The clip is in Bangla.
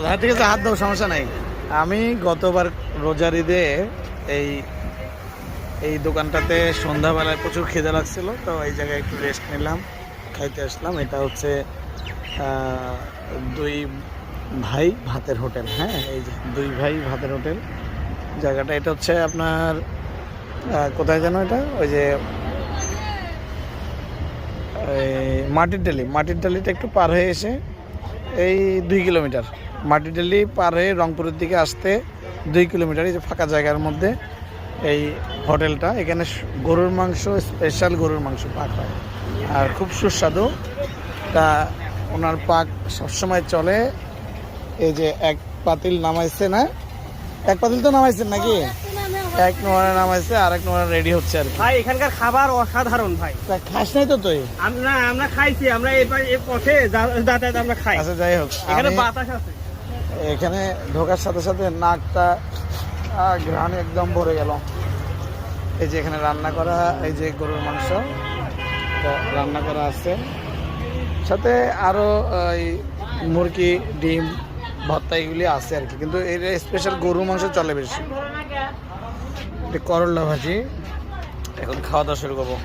হ্যাঁ ঠিক আছে, হাত দাও, সমস্যা নাই। আমি গতবার রোজার ঈদে এই এই দোকানটাতে সন্ধ্যাবেলায় প্রচুর খিদে লাগছিল, তো এই জায়গায় একটু রেস্ট নিলাম, খাইতে আসলাম। এটা হচ্ছে দুই ভাই ভাতের হোটেল। হ্যাঁ, এই যে দুই ভাই ভাতের হোটেল জায়গাটা। এটা হচ্ছে আপনার কোথায় যেন, এটা ওই যে মাটির ডালিটা একটু পার হয়ে এসে এই 2 কিলোমিটার, মাটির ডালি পার হয়ে রংপুরের দিকে আসতে 2 কিলোমিটার, এই যে ফাঁকা জায়গার মধ্যে এই হোটেলটা। এখানে গরুর মাংস, স্পেশাল গরুর মাংস পাক হয় আর খুব সুস্বাদু। তা ওনার পাক সবসময় চলে। এই যে এক পাতিল নামাইছে, না এক পাতিল তো নামাইছেন নাকি? এক নোয়ারা নামাইছে, আর এক নোয়ারা রেডি হচ্ছে আর কি। ভাই এখানকার খাবার অসাধারণ ভাই। তা খাস নাই তো তুই? আমরা খাইছি, আমরা এই পথে যাতায়াত আমরা খাই। আচ্ছা যাই হোক, এখানে বাতাস আছে। এখানে ঢোকার সাথে সাথে নাকটা ঘ্রাণে একদম ভরে গেল। এই যে এখানে রান্না করা, এই যে গরুর মাংস রান্না করা আছে, সাথে আরো এই মুরগি, ডিম, ভর্তা এগুলি আছে আর কি। কিন্তু এর স্পেশাল গরুর মাংস চলে বেশি। করলা ভাজি, এখন খাওয়া দাওয়া শুরু করবো।